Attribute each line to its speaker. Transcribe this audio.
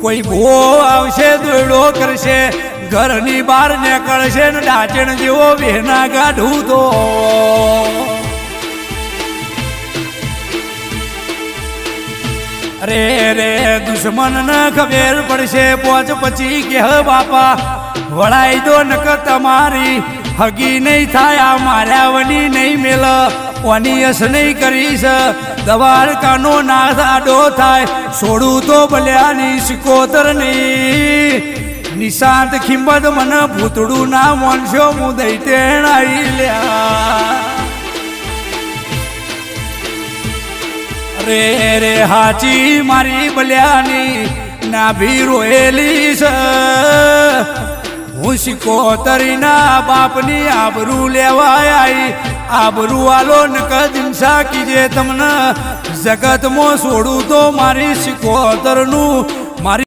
Speaker 1: કોઈ ભો આવશે દોયડો કરશે ઘરની બહાર નીકળશે ને ડાચણ જેવો વેના કાઢું તો અરે રે દુશ્મન ન ખબર પડશે પોચ પછી કે હ બાપા વળાઈ દો નક તમારી હગી નહીં થાય માર્યા વની નહીં મેલ કોની યશ નહીં કરીશ દવારકાનો નાથ આડો થાય છોડું તો ભલ્યાની સિકોતર ની નિશાંત ખિંમત મને ભૂતડું ના મોનશો હું દૈતેણ આવી લ્યા રે રે હાચી મારી બલ્યાની નાભી રોયેલી છે હું સિકોતરીના બાપની આબરૂ લેવાય આવી આબરૂ વાલો નક દિનસા કીજે તમને જગતમાં છોડું તો મારી સિકોતરનું મારી